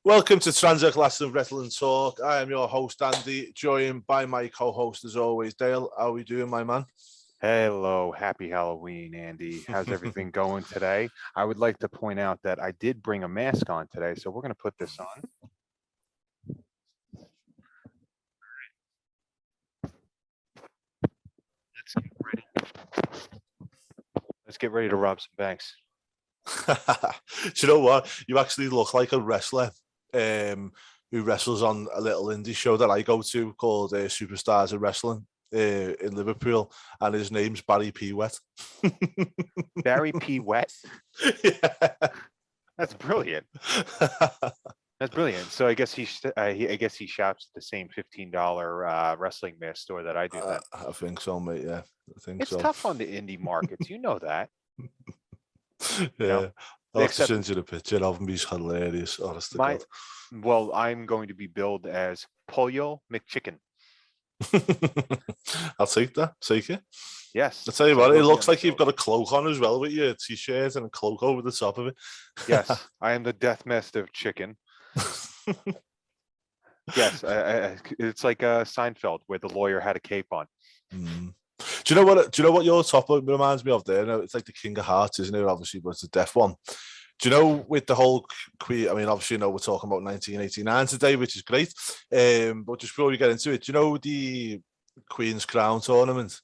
Welcome to Transatlantic Wrestling Talk. I am your host, Andy, joined by my co-host, as always, Dale. How are we doing, my man? Hello, happy Halloween, Andy. How's everything going today? I would like to point out that I did bring a mask on today, so we're going to put this on. Let's get ready to rob some banks. Do you know what? You actually look like a wrestler who wrestles on a little indie show that I go to called Superstars of Wrestling in Liverpool, and his name's Barry P. Wet. Barry P. Wet? Yeah. That's brilliant. That's brilliant. So I guess he shops at the same $15 wrestling mask store that I do. I think so, mate. Yeah, I think it's so. tough on the indie markets. You know that. Yeah. I'll have to send you the picture of him. He's hilarious, honestly. Well, I'm going to be billed as Pollo McChicken. I'll take that. Take it. Yes. I'll tell you what, it looks like you've got a cloak on as well with your t-shirt and a cloak over the top of it. Yes, I am the Death Master of Chicken. Yes, it's like Seinfeld, where the lawyer had a cape on. Mm. Do you know what your top reminds me of there? No, it's like the King of Hearts, isn't it? Obviously, but it's a deaf one. Do you know with the whole Queen? I mean, obviously, we're talking about 1989 today, which is great. But just before we get into it, do you know the Queen's Crown tournament?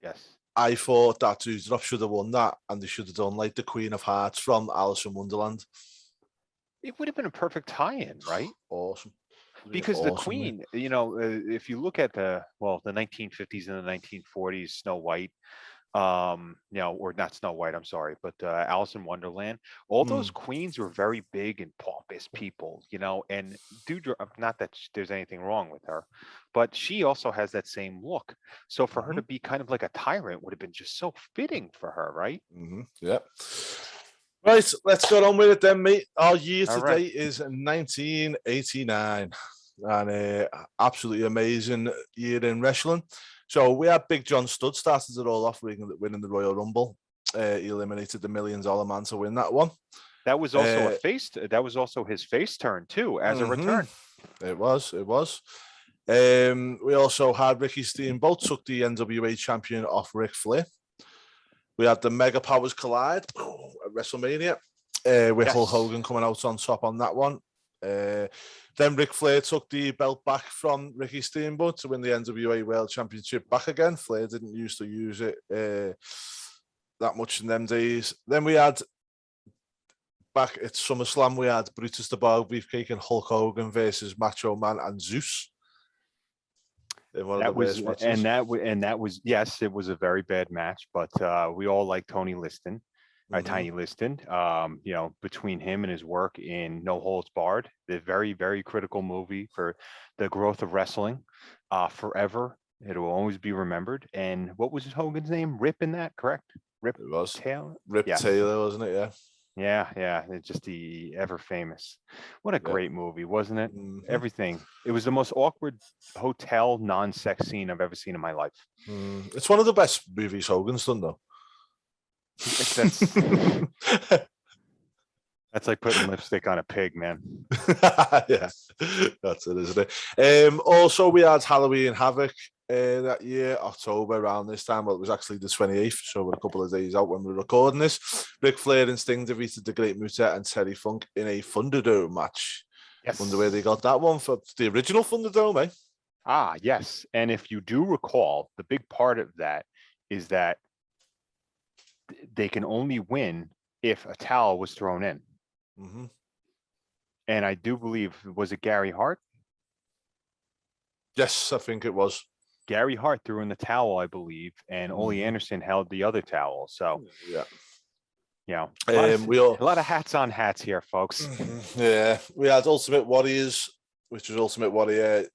Yes. I thought that Doudrop should have won that, and they should have done like the Queen of Hearts from Alice in Wonderland. It would have been a perfect tie-in, right? Awesome. Because the Queen, if you look at the 1950s and the 1940s, Snow White, or not Snow White, I'm sorry, but Alice in Wonderland, all those queens were very big and pompous people, and Doudrop, not that there's anything wrong with her, but she also has that same look. So for her to be kind of like a tyrant would have been just so fitting for her, right? Mm-hmm. Yeah. Right, let's get on with it then, mate. Our year today is 1989, and absolutely amazing year in wrestling. So we had Big John Studd started it all off winning the Royal Rumble. He eliminated the $1 Million Man to win that one. That was also That was also his face turn too, as a return. It was. We also had Ricky Steamboat took the NWA champion off Ric Flair. We had the Mega Powers collide at WrestleMania with Hulk Hogan coming out on top on that one. Then Ric Flair took the belt back from Ricky Steamboat to win the NWA World Championship back again. Flair didn't used to use it that much in them days. Then we had back at SummerSlam, we had Brutus the Barber Beefcake and Hulk Hogan versus Macho Man and Zeus. It was a very bad match, but we all like Tony Liston, Tiny Liston. Between him and his work in No Holds Barred, the very, very critical movie for the growth of wrestling, forever. It will always be remembered. And what was Hogan's name? Rip in that, correct? Rip. It was Taylor. Rip Taylor, wasn't it? Yeah. Yeah. It's just the ever famous. What a great movie, wasn't it? Everything. It was the most awkward hotel non-sex scene I've ever seen in my life. It's one of the best movies Hogan's done, though. That's like putting lipstick on a pig, man. Yeah, that's it, isn't it? Also, we had Halloween Havoc that year, October, around this time. Well, it was actually the 28th, so we're a couple of days out when we're recording this. Ric Flair and Sting defeated the Great Muta and Terry Funk in a Thunderdome match. Yes. Wonder where they got that one for the original Thunderdome, eh? Ah, yes. And if you do recall, the big part of that is that they can only win if a towel was thrown in. And I do believe, was it Gary Hart? Yes, I think it was. Gary Hart threw in the towel, I believe, and Ole Anderson held the other towel. So, a lot of hats on hats here, folks. Yeah, we had Ultimate Warriors, which was Ultimate Warrior,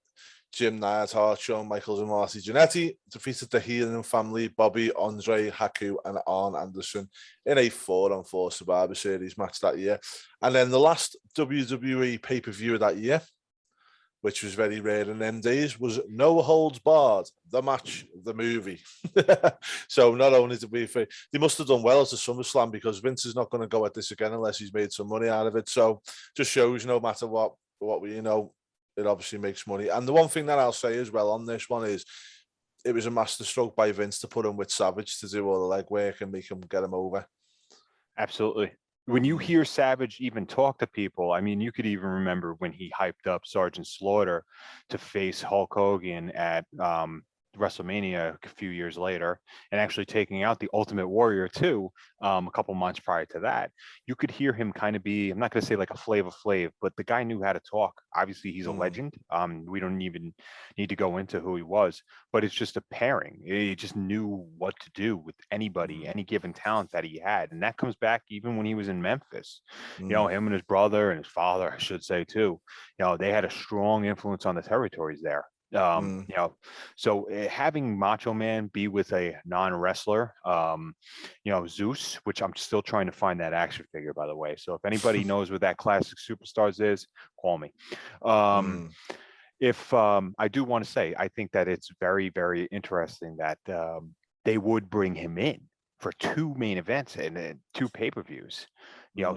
Jim Neidhart, Shawn Michaels, and Marty Jannetty defeated the Heenan family, Bobby, Andre, Haku, and Arn Anderson in a 4-on-4 Survivor Series match that year. And then the last WWE pay-per-view of that year, which was very rare in them days, was No Holds Barred, the match, the movie. So not only did they must have done well as a SummerSlam, because Vince is not going to go at this again unless he's made some money out of it. So just shows no matter what we, it obviously makes money. And the one thing that I'll say as well on this one is it was a masterstroke by Vince to put him with Savage to do all the legwork and make him get him over. Absolutely. When you hear Savage even talk to people, I mean, you could even remember when he hyped up Sergeant Slaughter to face Hulk Hogan at WrestleMania a few years later, and actually taking out the Ultimate Warrior too, a couple months prior to that. You could hear him kind of be, I'm not going to say like a Flavor Flav, but the guy knew how to talk. Obviously, he's a legend. We don't even need to go into who he was, but it's just a pairing. He just knew what to do with anybody, any given talent that he had. And that comes back even when he was in Memphis. Him and his brother and his father, I should say too, they had a strong influence on the territories there. So having Macho Man be with a non-wrestler, Zeus, which I'm still trying to find that action figure, by the way. So if anybody knows what that Classic Superstars is, call me. If I do want to say, I think that it's very, very interesting that they would bring him in for 2 main events and 2 pay-per-views,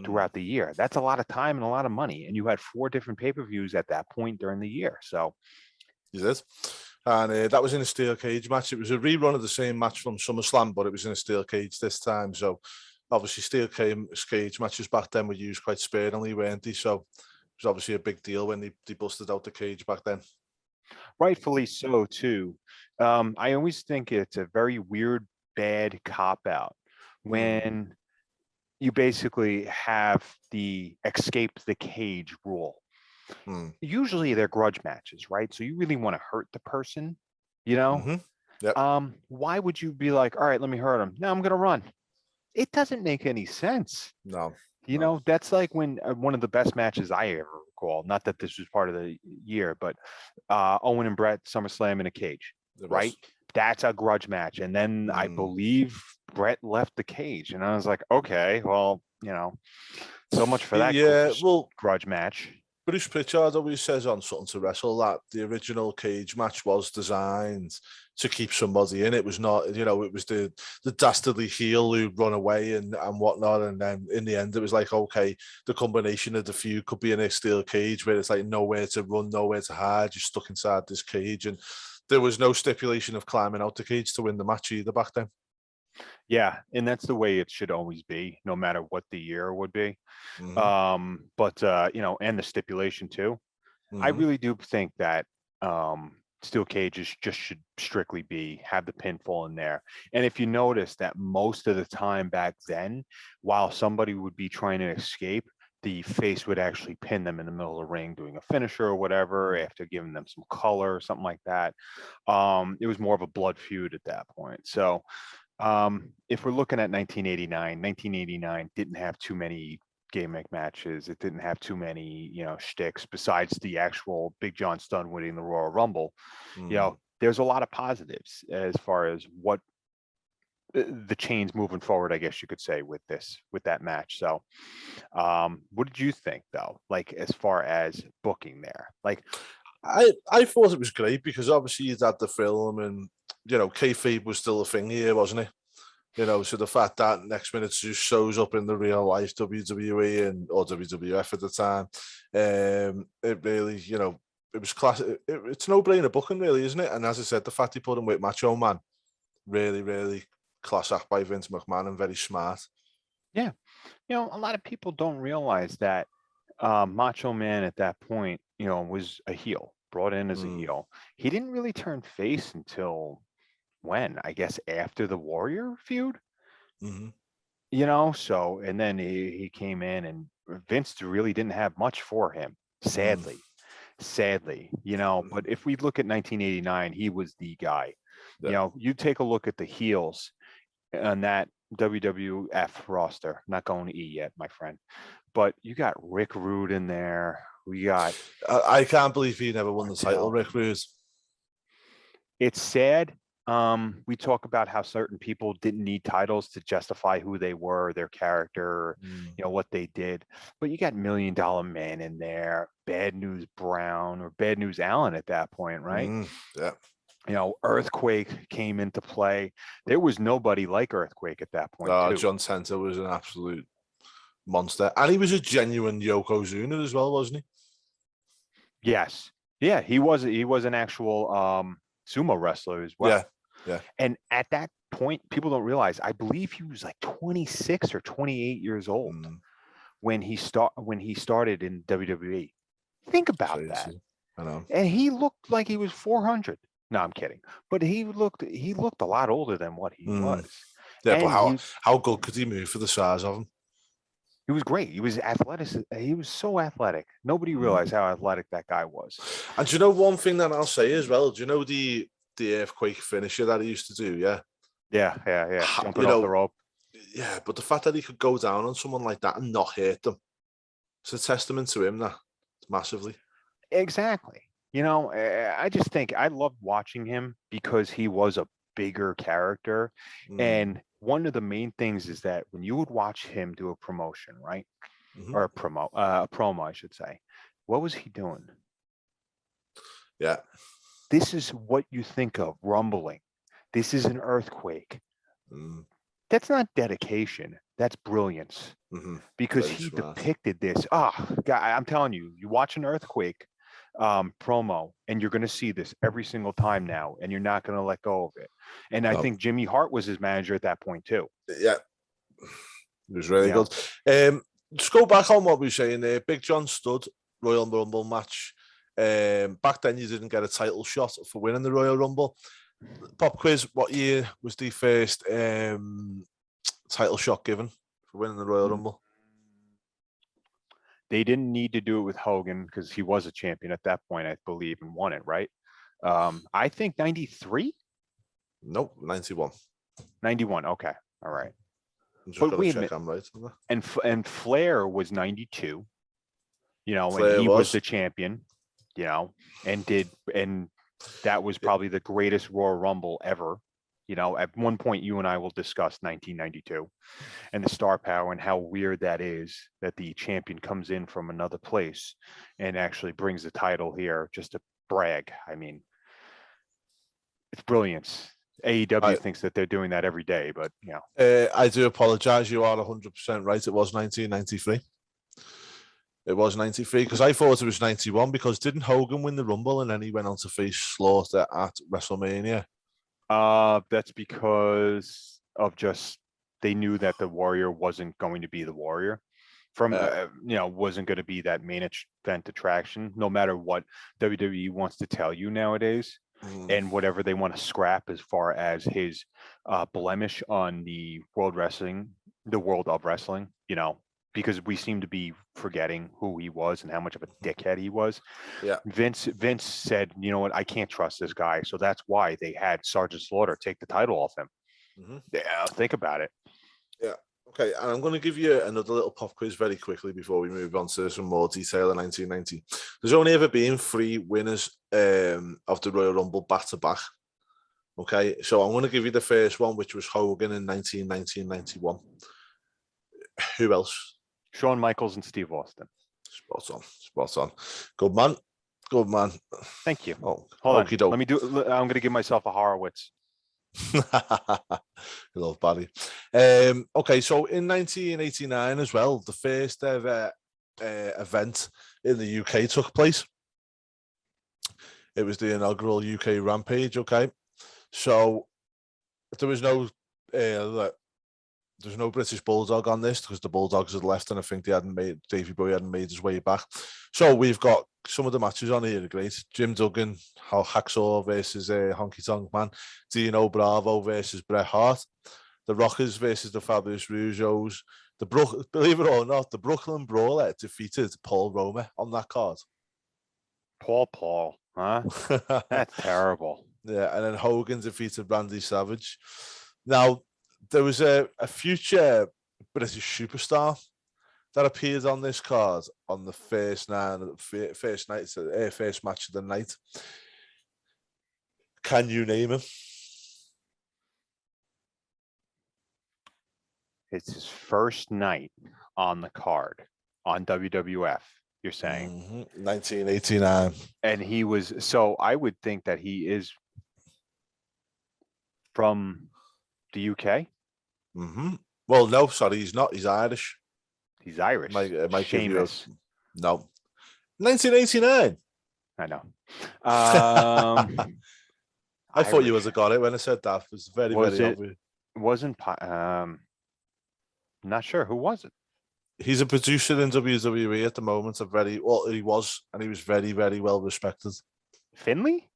throughout the year. That's a lot of time and a lot of money. And you had 4 different pay-per-views at that point during the year. So. He did. And that was in a steel cage match. It was a rerun of the same match from SummerSlam, but it was in a steel cage this time. So obviously steel cage matches back then were used quite sparingly, weren't they? So it was obviously a big deal when they busted out the cage back then. Rightfully so, too. I always think it's a very weird, bad cop-out when you basically have the escape the cage rule. Usually they're grudge matches, right? So you really want to hurt the person, Yep. Why would you be like, all right, let me hurt him? No, I'm going to run. It doesn't make any sense. No. That's like when one of the best matches I ever recall, not that this was part of the year, but Owen and Brett SummerSlam in a cage, right? That's a grudge match. And then I believe Brett left the cage, and I was like, okay, well, so much for that grudge match. Bruce Pritchard always says on Something to Wrestle that the original cage match was designed to keep somebody in. It was not, it was the dastardly heel who run away and whatnot. And then in the end, it was like, okay, the combination of the few could be in a steel cage where it's like nowhere to run, nowhere to hide. You're stuck inside this cage. And there was no stipulation of climbing out the cage to win the match either back then. Yeah, and that's the way it should always be, no matter what the year would be. And the stipulation too. I really do think that steel cages just should strictly have the pinfall in there. And if you notice that most of the time back then, while somebody would be trying to escape, the face would actually pin them in the middle of the ring doing a finisher or whatever after giving them some color or something like that. It was more of a blood feud at that point. So if we're looking at 1989 didn't have too many gimmick matches. It didn't have too many, shticks besides the actual Big John Studd winning the Royal Rumble. There's a lot of positives as far as what the chains moving forward, I guess you could say, with that match. So what did you think though? Like as far as booking there, like I thought it was great because obviously you'd had the film and, kayfabe was still a thing here, wasn't it? So the fact that next minute just shows up in the real life WWE or WWF at the time, it really, it was classic. It's no-brainer booking, really, isn't it? And as I said, the fact he put him with Macho Man, really, really class act by Vince McMahon and very smart. Yeah. A lot of people don't realize that Macho Man at that point, was a heel, brought in as a heel. He didn't really turn face until when? I guess after the Warrior feud. So, and then he came in and Vince really didn't have much for him, sadly. But if we look at 1989, he was the guy. You take a look at the heels on that WWF roster, not going to E yet, my friend, but you got Rick Rude in there. We got I can't believe he never won the title, Rick Rude. It's sad We talk about how certain people didn't need titles to justify who they were, their character, what they did. But you got $1 Million Man in there, Bad News Brown or Bad News Allen at that point, right? Yeah. Earthquake came into play. There was nobody like Earthquake at that point. Too. John Cena was an absolute monster, and he was a genuine Yokozuna as well, wasn't he? Yes. Yeah, he was an actual sumo wrestler as well. Yeah. And at that point, people don't realize, I believe he was like 26 or 28 years old when he started in WWE. Think about that. I know. And he looked like he was 400. No, I'm kidding. But he looked a lot older than what he was. Yeah, and but how good could he move for the size of him? He was great. He was athletic. He was so athletic. Nobody realized how athletic that guy was. And do you know one thing that I'll say as well? Do you know the Earthquake finisher that he used to do? Yeah. Jumping off the rope. Yeah, but the fact that he could go down on someone like that and not hurt them, it's a testament to him, that massively. Exactly. I just think I loved watching him because he was a bigger character. And one of the main things is that when you would watch him do a promotion, right? Or a promo, I should say. What was he doing? Yeah. This is what you think of rumbling. This is an earthquake. That's not dedication. That's brilliance. Because he depicted this. God, I'm telling you, you watch an earthquake promo and you're going to see this every single time now, and you're not going to let go of it. And I think Jimmy Hart was his manager at that point too. Yeah, it was really good. Just go back on what we were saying there. Big John Studd Royal Rumble match. Back then you didn't get a title shot for winning the Royal Rumble. Pop quiz: what year was the first title shot given for winning the Royal Rumble? They didn't need to do it with Hogan because he was a champion at that point, I believe, and won it, right? I think 93? Nope, 91. 91, okay. All right. I'm just going to check I'm right. And Flair was 92, Flair and he was the champion, and that was probably the greatest Royal Rumble ever. At one point, you and I will discuss 1992 and the star power and how weird that is, that the champion comes in from another place and actually brings the title here just to brag. I mean, it's brilliance. AEW thinks that they're doing that every day, but I do apologize. You are 100% right. It was 1993. It was 93 because I thought it was 91 because didn't Hogan win the Rumble and then he went on to face Slaughter at WrestleMania? That's because of they knew that the Warrior wasn't going to be the Warrior wasn't going to be that main event attraction, no matter what WWE wants to tell you nowadays, and whatever they want to scrap as far as his blemish on the world of wrestling, because we seem to be forgetting who he was and how much of a dickhead he was. Yeah. Vince said, you know what, I can't trust this guy. So that's why they had Sergeant Slaughter take the title off him. Yeah, think about it. Yeah. Okay. And I'm going to give you another little pop quiz very quickly before we move on to some more detail in 1990. There's only ever been 3 winners of the Royal Rumble back to back. Okay. So I'm going to give you the first one, which was Hogan in 1991. Who else? Shawn Michaels and Steve Austin. Spot on. Good man. Thank you. Oh, hold on. Let me do. I'm going to give myself a Horowitz. I love Barry. Okay, so in 1989 as well, the first ever event in the UK took place. It was the inaugural UK Rampage. Okay, so there was no. There's no British Bulldog on this because the Bulldogs had left, and I think Davey Boy hadn't made his way back. So we've got some of the matches on here are great. Jim Duggan, Hacksaw versus Honky Tonk Man, Dino Bravo versus Bret Hart, the Rockers versus the Fabulous Rougeaus. Believe it or not, the Brooklyn Brawler defeated Paul Roma on that card. Paul, huh? That's terrible. Yeah, and then Hogan defeated Randy Savage. Now, there was a future British superstar that appeared on this card on the first match of the night. Can you name him? It's his first night on the card on WWF, you're saying? 1989. And he was, so I would think that he is from the UK. Well, no, sorry, he's not. He's Irish. He's Irish. Might give you Seamus. No. 1989. I know. I thought you would have got it when I said that. It was very obvious. Wasn't not sure. Who was it? He's a producer in WWE at the moment. He was very, very well respected. Finley?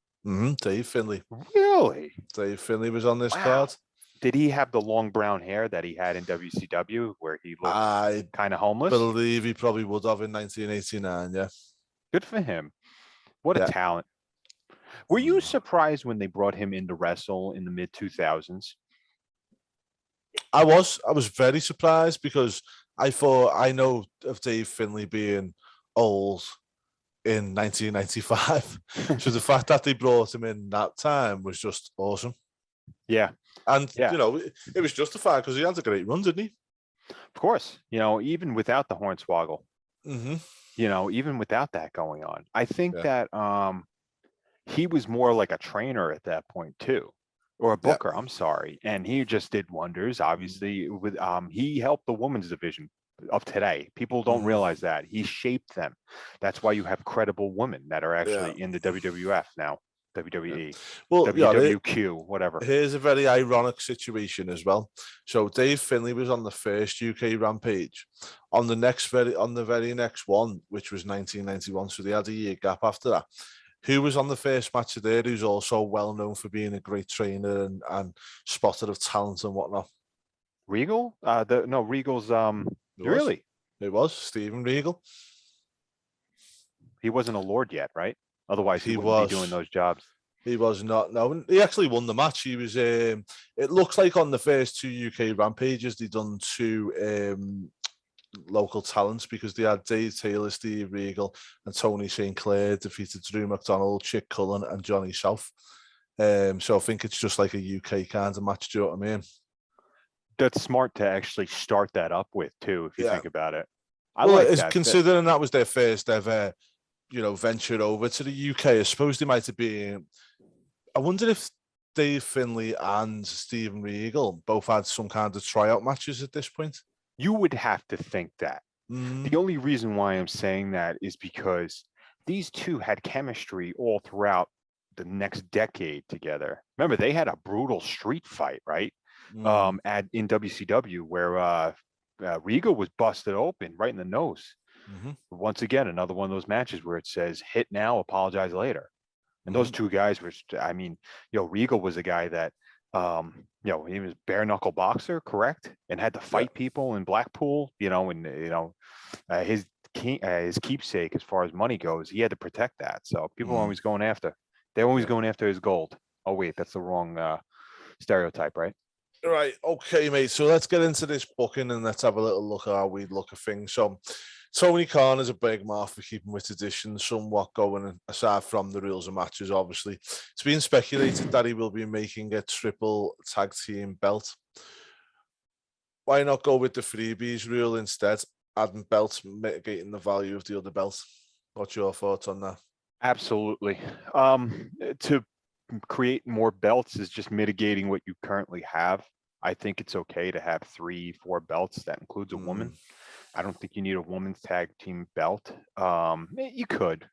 Dave Finley. Really? Dave Finley was on this card. Did he have the long brown hair that he had in WCW where he looked kind of homeless? I believe he probably would have in 1989, yeah. Good for him. What a talent. Were you surprised when they brought him in to wrestle in the mid-2000s? I was very surprised because I know of Dave Finley being old in 1995. So the fact that they brought him in that time was just awesome. Yeah. And, it was justified because he had a great run, didn't he? Of course. Even without the Hornswoggle. Even without that going on. I think that he was more like a trainer at that point, too. Or a booker, I'm sorry. And he just did wonders, obviously. With he helped the women's division of today. People don't realize that. He shaped them. That's why you have credible women that are actually in the WWF now. WWE, well, WWQ, whatever. Here's a very ironic situation as well. So Dave Finley was on the first UK Rampage. On the very next one, which was 1991, so they had a year gap after that. Who was on the first match of there? Who's also well known for being a great trainer and spotter of talent and whatnot. Regal? Regal's. Really? It was Steven Regal. He wasn't a Lord yet, right? Otherwise, he wouldn't be doing those jobs. He was not. No, he actually won the match. He was. It looks like on the first two UK Rampages, they done two local talents because they had Dave Taylor, Steve Regal, and Tony St. Clair defeated Drew McDonald, Chick Cullen, and Johnny South. So I think it's just like a UK kind of match. Do you know what I mean? That's smart to actually start that up with too, if you think about it. I like that. Considering that was their first ever. Venture over to the UK. I suppose they might have been. I wonder if Dave Finley and Steven Regal both had some kind of tryout matches at this point. You would have to think that. The only reason why I'm saying that is because these two had chemistry all throughout the next decade together. Remember, they had a brutal street fight, right? In WCW, where Regal was busted open right in the nose. Once again, another one of those matches where it says hit now, apologize later. And those two guys were, Regal was a guy that, he was bare knuckle boxer, correct? And had to fight people in Blackpool, his keepsake as far as money goes, he had to protect that. So people are always going after, his gold. Oh, wait, that's the wrong stereotype, right? Right. Okay, mate. So let's get into this booking and let's have a little look at how we look at things. So Tony Khan is a big mark for keeping with tradition, somewhat going aside from the rules of matches, obviously. It's been speculated that he will be making a triple tag team belt. Why not go with the freebies rule instead, adding belts, mitigating the value of the other belt? What's your thoughts on that? Absolutely. To create more belts is just mitigating what you currently have. I think it's okay to have 3-4 belts. That includes a woman. I don't think you need a women's tag team belt. You could,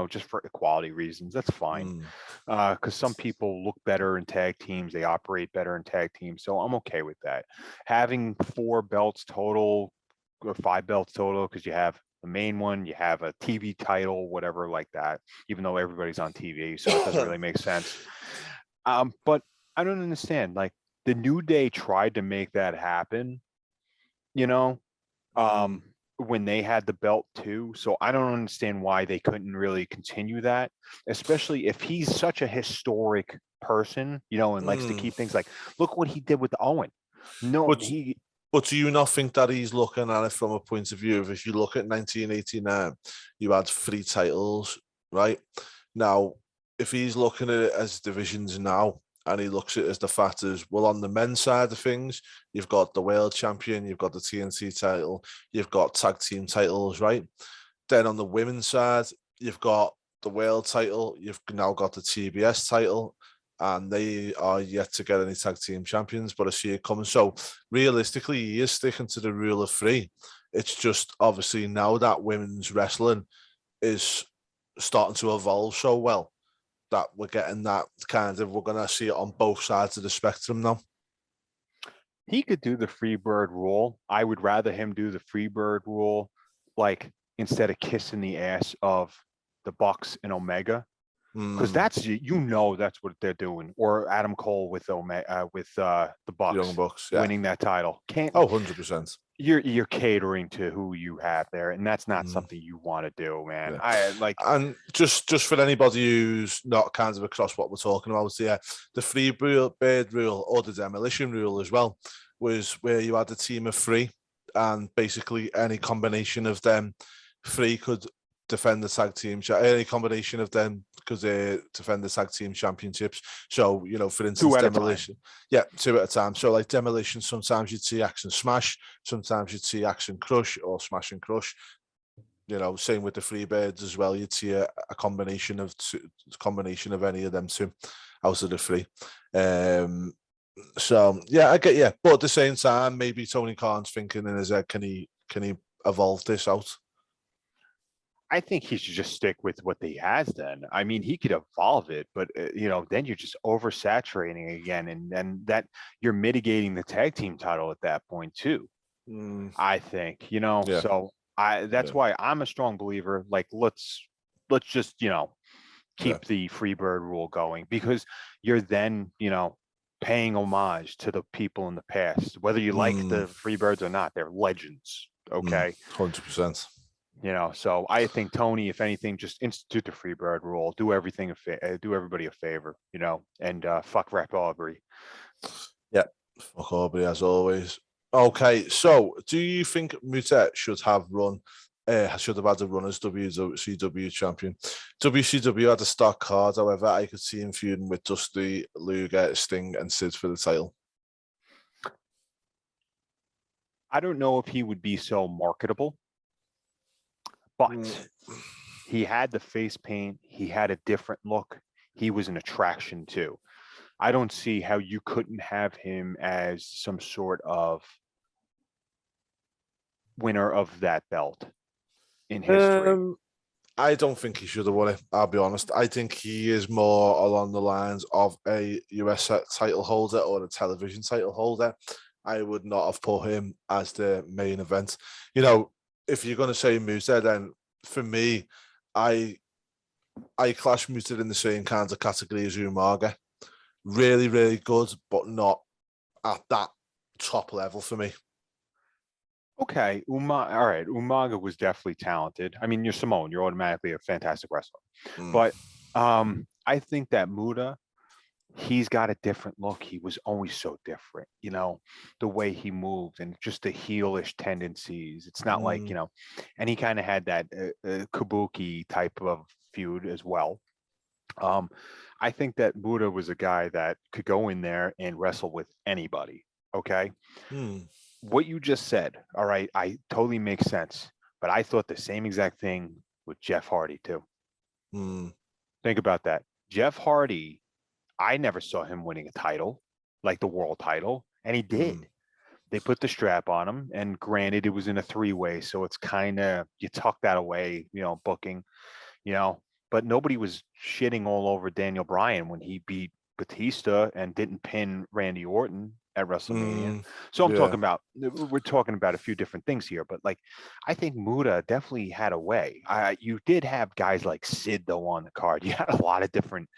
just for equality reasons. That's fine. Because some people look better in tag teams. They operate better in tag teams. So I'm okay with that. Having 4 belts total or 5 belts total, because you have the main one, you have a TV title, whatever like that, even though everybody's on TV. So it doesn't really make sense. But I don't understand. Like the New Day tried to make that happen, when they had the belt too. So I don't understand why they couldn't really continue that, especially if he's such a historic person, and likes to keep things like, look what he did with Owen. But do you not think that he's looking at it from a point of view of, if you look at 1989, you had 3 titles, right? Now, if he's looking at it as divisions now, and he looks at it as the fact is, well, on the men's side of things, you've got the world champion, you've got the TNT title, you've got tag team titles, right? Then on the women's side, you've got the world title, you've now got the TBS title, and they are yet to get any tag team champions, but I see it coming. So realistically, he is sticking to the rule of three. It's just obviously now that women's wrestling is starting to evolve so well that we're getting that kind of, we're going to see it on both sides of the spectrum now. He could do the Freebird rule. I would rather him do the Freebird rule, like instead of kissing the ass of the Bucks and Omega. Because that's that's what they're doing, or Adam Cole with the Bucks, Young Bucks, winning that title. 100%. You're catering to who you have there, and that's not something you want to do, man. And just for anybody who's not kind of across what we're talking about, the Freebird rule or the demolition rule as well was where you had a team of three, and basically any combination of them three could defend the tag team. Any combination of them because they defend the tag team championships. So, for instance, demolition. Yeah, 2 at a time. So like demolition, sometimes you'd see Axe and Smash, sometimes you'd see Axe and Crush or Smash and Crush. Same with the Freebirds as well. You'd see a combination of any of them two out of the three. So yeah, I get you. But at the same time, maybe Tony Khan's thinking in his head, can he evolve this out? I think he should just stick with what he has then. I mean, he could evolve it, but then you're just oversaturating again, and that you're mitigating the tag team title at that point too. I think, so that's why I'm a strong believer. Like, let's just, keep the Freebird rule going, because you're then, paying homage to the people in the past, whether you like the Freebirds or not. They're legends. Okay. 100%. So I think Tony, if anything, just institute the Freebird rule, do everybody a favor, and fuck Rap Aubrey. Yeah, fuck Aubrey as always. Okay, so do you think Mutet should have had a run as WCW champion? WCW had a stock card, however, I could see him feuding with Dusty, Luger, Sting, and Sid for the title. I don't know if he would be so marketable. But he had the face paint. He had a different look. He was an attraction too. I don't see how you couldn't have him as some sort of winner of that belt in history. I don't think he should have won it. I'll be honest. I think he is more along the lines of a US title holder or a television title holder. I would not have put him as the main event. If you're going to say Muta, then for me, I class Muta in the same kind of category as Umaga. Really, really good, but not at that top level for me. Okay, all right. Umaga was definitely talented. I mean, you're Samoan. You're automatically a fantastic wrestler. But I think that Muta, he's got a different look. He was always so different, the way he moved and just the heelish tendencies. It's not like, and he kind of had that kabuki type of feud as well. I think that Muta was a guy that could go in there and wrestle with anybody. Okay. What you just said, all right, I totally makes sense. But I thought the same exact thing with Jeff Hardy too. Think about that. Jeff Hardy, I never saw him winning a title, like the world title, and he did. They put the strap on him, and granted, it was in a 3-way, so it's kind of, you tuck that away, booking, but nobody was shitting all over Daniel Bryan when he beat Batista and didn't pin Randy Orton at WrestleMania. So we're talking about a few different things here, but like, I think Muta definitely had a way. You did have guys like Sid though on the card. You had a lot of different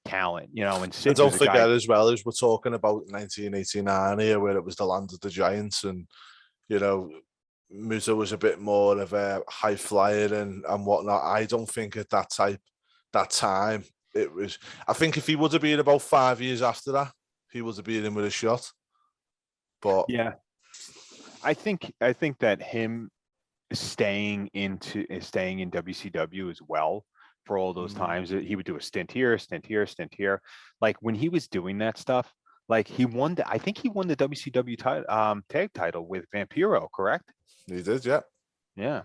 talent, and Sid, don't forget as well as we're talking about 1989 here, where it was the land of the giants, and Muta was a bit more of a high flyer and whatnot. I don't think at that time it was. I think if he would have been about 5 years after that, he would have been in with a shot. But yeah, I think that him staying in WCW as well for all those times. He would do a stint here, stint here, stint here. Like when he was doing that stuff, like he won I think he won the WCW tag title with Vampiro, correct? He did, yeah. Yeah.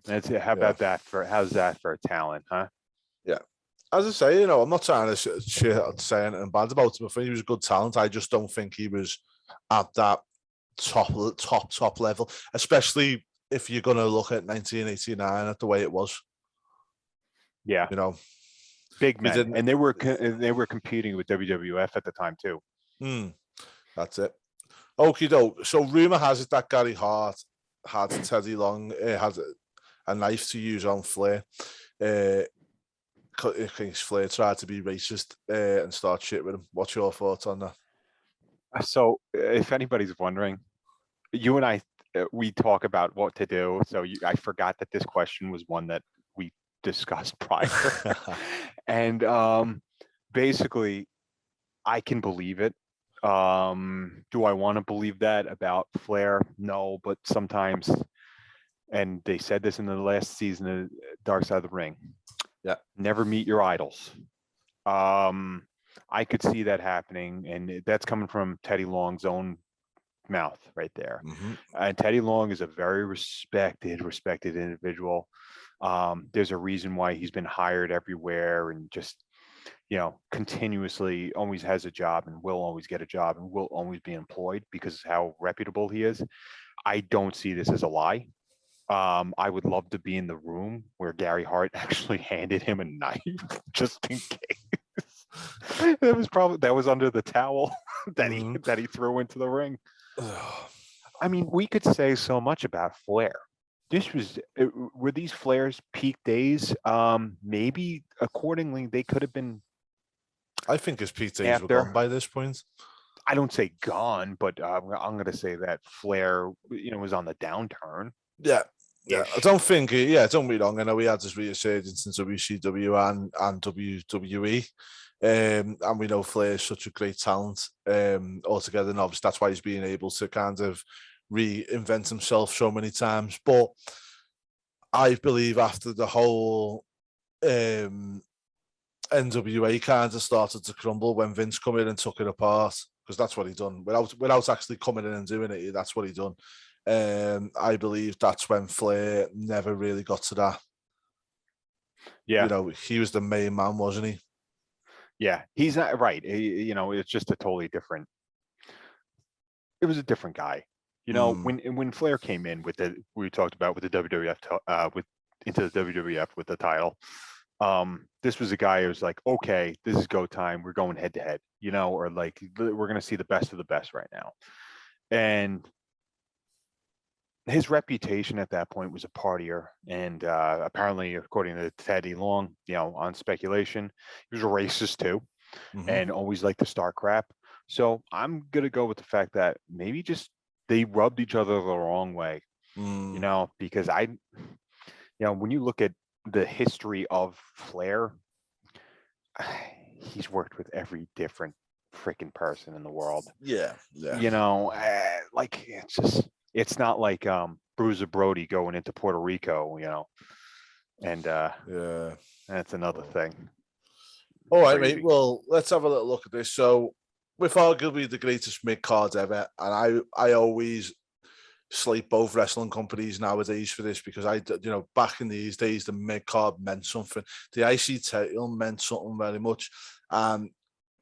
How's that for a talent, huh? Yeah. As I say, I'm not trying to say anything bad about him. I think he was a good talent. I just don't think he was at that top level, especially if you're going to look at 1989 at the way it was. Yeah. Big men. And they were competing with WWF at the time too. That's it. Okie doke. So rumor has it that Gary Hart had Teddy Long had a knife to use on Flair. Flair tried to be racist and start shit with him. What's your thoughts on that? So, if anybody's wondering, you and I, we talk about what to do. So I forgot that this question was one that we discussed prior. And basically, I can believe it. Do I want to believe that about Flair? No, but sometimes, and they said this in the last season of Dark Side of the Ring. Yeah. Never meet your idols. I could see that happening, and that's coming from Teddy Long's own mouth right there. And Teddy Long is a very respected individual. There's a reason why he's been hired everywhere and just, continuously always has a job and will always get a job and will always be employed because of how reputable he is. I don't see this as a lie. I would love to be in the room where Gary Hart actually handed him a knife just in case. That was under the towel that he threw into the ring. I mean, we could say so much about Flair. Were these Flair's peak days? Maybe accordingly, they could have been. I think his peak days were gone by this point. I don't say gone, but I'm going to say that Flair, was on the downturn. Yeah. Yeah, I don't think. Don't be wrong. I know we had this resurgence in WCW and WWE, and we know Flair is such a great talent altogether, and obviously that's why he's being able to kind of reinvent himself so many times. But I believe after the whole NWA kind of started to crumble when Vince come in and took it apart, because that's what he done without actually coming in and doing it. That's what he done. I believe that's when Flair never really got to that. Yeah. He was the main man, wasn't he? Yeah, he's not right. It's just a totally different. It was a different guy. When Flair came in we talked about with the WWF into the WWF with the title. This was a guy who was like, okay, this is go time. We're going head to head, or like we're going to see the best of the best right now. And his reputation at that point was a partier, and apparently, according to Teddy Long, on speculation, he was a racist too, and always liked to start crap. So I'm gonna go with the fact that maybe just they rubbed each other the wrong way, because when you look at the history of Flair, he's worked with every different freaking person in the world. Yeah. Like it's just. It's not like Bruiser Brody going into Puerto Rico, and that's another thing. All right, mate. Well, let's have a little look at this. So, with arguably the greatest mid-card ever, and I always slate both wrestling companies nowadays for this because back in these days, the mid-card meant something. The IC title meant something very much.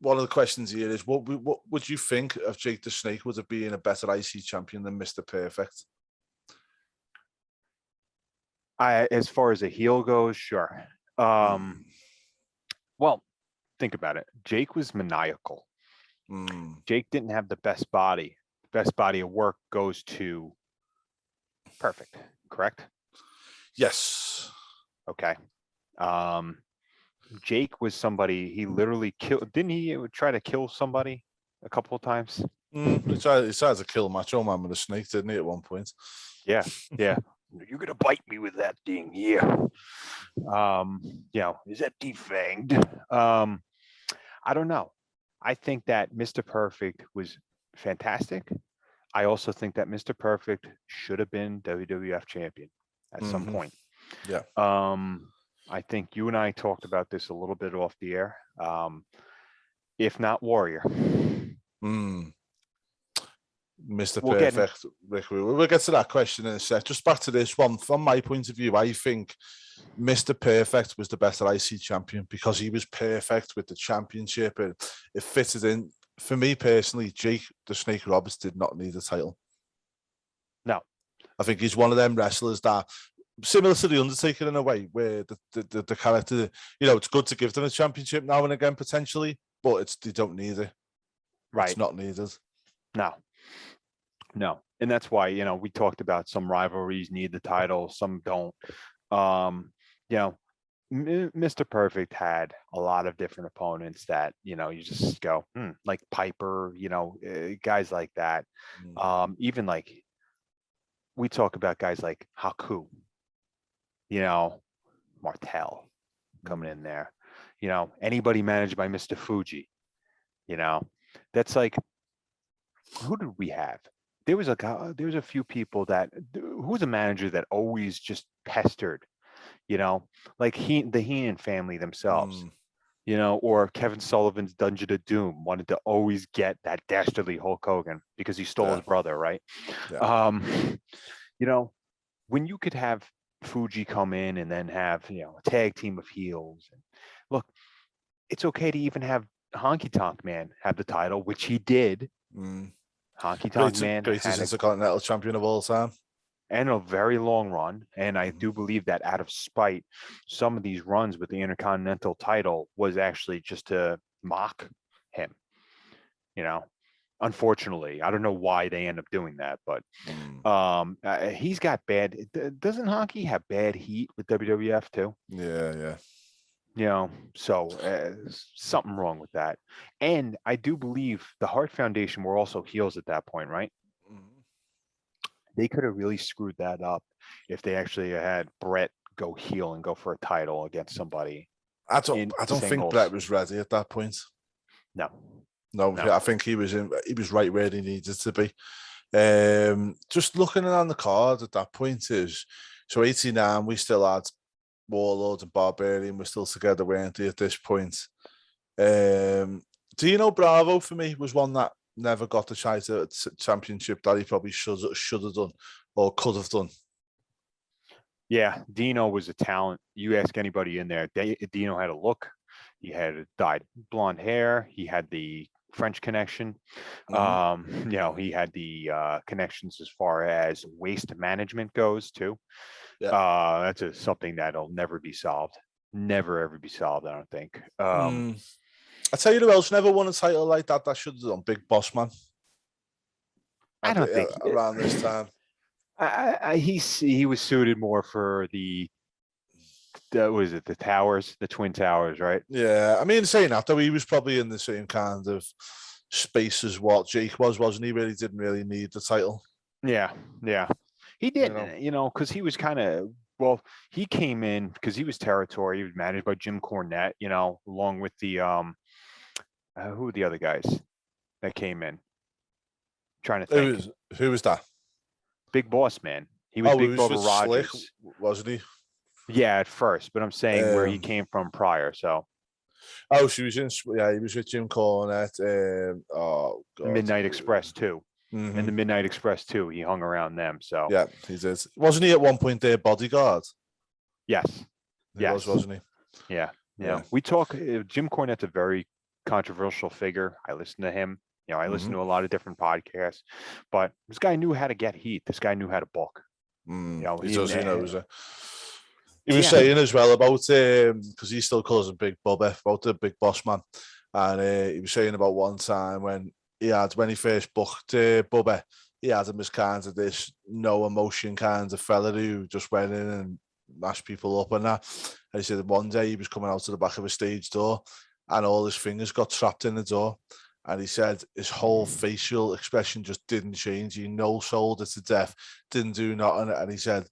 One of the questions here is, what would you think of Jake the Snake would have been a better IC champion than Mr. Perfect? As far as a heel goes, sure. Well, think about it. Jake was maniacal. Jake didn't have the best body. The best body of work goes to Perfect, correct? Yes. Okay. Jake was somebody, he literally killed, didn't he try to kill somebody a couple of times? He tried to kill Macho Man with a snake, didn't he, at one point? Yeah. You're going to bite me with that thing here. Is that defanged? I don't know. I think that Mr. Perfect was fantastic. I also think that Mr. Perfect should have been WWF champion at some point. Yeah. I think you and I talked about this a little bit off the air. If not Warrior. Mr. We'll Perfect, Rick. We'll get to that question in a sec. Just back to this one. From my point of view, I think Mr. Perfect was the best IC champion because he was perfect with the championship. It fitted in. For me personally, Jake the Snake Roberts did not need a title. No. I think he's one of them wrestlers that, similar to The Undertaker in a way, where the character, it's good to give them a championship now and again, potentially, but they don't need it. Right. It's not needed. No. And that's why, we talked about some rivalries need the title, some don't. Mr. Perfect had a lot of different opponents that, you just go, like Piper, guys like that. Even like, we talk about guys like Haku, Martel coming in there, anybody managed by Mr. Fuji, that's like, who did we have? There was a few people who was a manager that always just pestered, like the Heenan family themselves, or Kevin Sullivan's Dungeon of Doom wanted to always get that dastardly Hulk Hogan because he stole his brother, right? Yeah. When you could have Fuji come in and then have, a tag team of heels. And look, it's okay to even have Honky Tonk Man have the title, which he did. Honky Tonk Man, greatest Intercontinental Champion of all time, and a very long run. And I do believe that out of spite, some of these runs with the Intercontinental title was actually just to mock him. Unfortunately, I don't know why they end up doing that, but he's got bad. Doesn't Honky have bad heat with WWF too? Yeah. So something wrong with that. And I do believe the Hart Foundation were also heels at that point, right? They could have really screwed that up if they actually had Brett go heel and go for a title against somebody. I don't think Brett was ready at that point. No. I think he was right where he needed to be. Just looking on the card at that point is, so 89, we still had Warlord and Barbarian were still together, weren't they, at this point? Dino Bravo for me was one that never got the championship that he probably should have done or could have done. Yeah, Dino was a talent. You ask anybody in there, Dino had a look. He had dyed blonde hair. He had the French connection. He had the connections as far as waste management goes too. Yeah. That's something that'll never be solved. Never ever be solved, I don't think. I tell you who else never won a title like that should have done, Big Boss Man. I don't think around this time. He was suited more for the towers, the Twin Towers, right? Yeah, I mean, saying that though, he was probably in the same kind of space as what Jake was, wasn't he? Really didn't really need the title. Yeah, he didn't, because he was kind of, he came in because he was territory. He was managed by Jim Cornette, along with the who were the other guys that came in? Trying to think. Who was that? Big Boss Man. He was Big Brother Rogers, Slick, wasn't he? Yeah, at first, but I'm saying where he came from prior. So. Oh, he was with Jim Cornette. Midnight Express too. And the Midnight Express too. He hung around them. So yeah, he did. Wasn't he at one point their bodyguard? Yes. He was, wasn't he? Yeah. We talk. Jim Cornette's a very controversial figure. I listen to him. I listen to a lot of different podcasts, but this guy knew how to get heat. This guy knew how to book. He knows it. He was saying as well about because he still calls him Big Bubba, about the Big Boss Man, and he was saying about one time when he first booked Bubba, he had him as kind of this no emotion kind of fella who just went in and mashed people up and that. And he said one day he was coming out to the back of a stage door and all his fingers got trapped in the door. And he said his whole facial expression just didn't change. He no-sold it to death, didn't do nothing. And he said,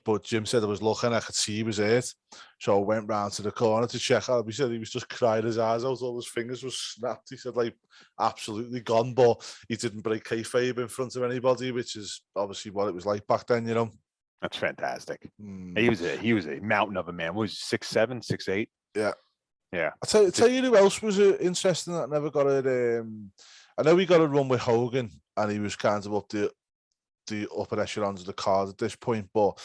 but Jim said I was looking, I could see he was hurt. So I went round to the corner to check out. He said he was just crying his eyes out. All his fingers were snapped. He said, like, absolutely gone. But he didn't break kayfabe in front of anybody, which is obviously what it was like back then, That's fantastic. He was a mountain of a man. What was he, 6'7", 6'8"? Yeah. Yeah. I'll tell you who else was interesting that never got it. I know he got a run with Hogan, and he was kind of up the upper echelons of the card at this point, but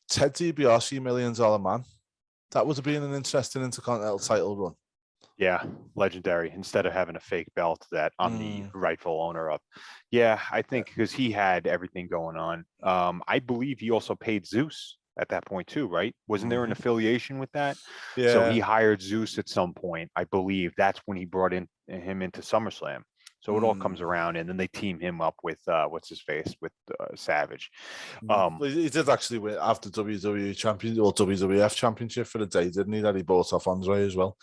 Ted DiBiase, $1 million man, that would have been an interesting Intercontinental title run. Yeah, legendary. Instead of having a fake belt that I'm the rightful owner of. Yeah, I think because he had everything going on. I believe he also paid Zeus at that point too, right? Wasn't there an affiliation with that? Yeah. So he hired Zeus at some point. I believe that's when he brought him into SummerSlam. So it all comes around, and then they team him up with what's his face with Savage. He did actually win after WWE champion or WWF championship for the day, didn't he? That he bought off Andre as well.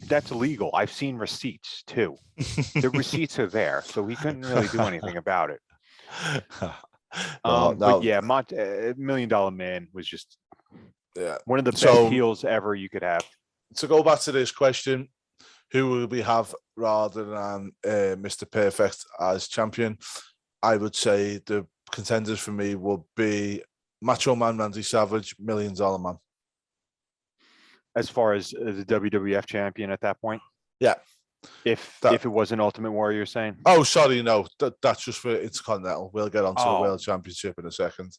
That's illegal. I've seen receipts too. The receipts are there, so he couldn't really do anything about it. But yeah, $1 Million Man was just one of the best heels ever you could have. To go back to this question, who will we have rather than Mr. Perfect as champion? I would say the contenders for me would be Macho Man Randy Savage, $1 Million Man. As far as the WWF champion at that point? Yeah. If it was an Ultimate Warrior, you're saying? Oh, sorry, no. That's just for Intercontinental. We'll get on to the World Championship in a second.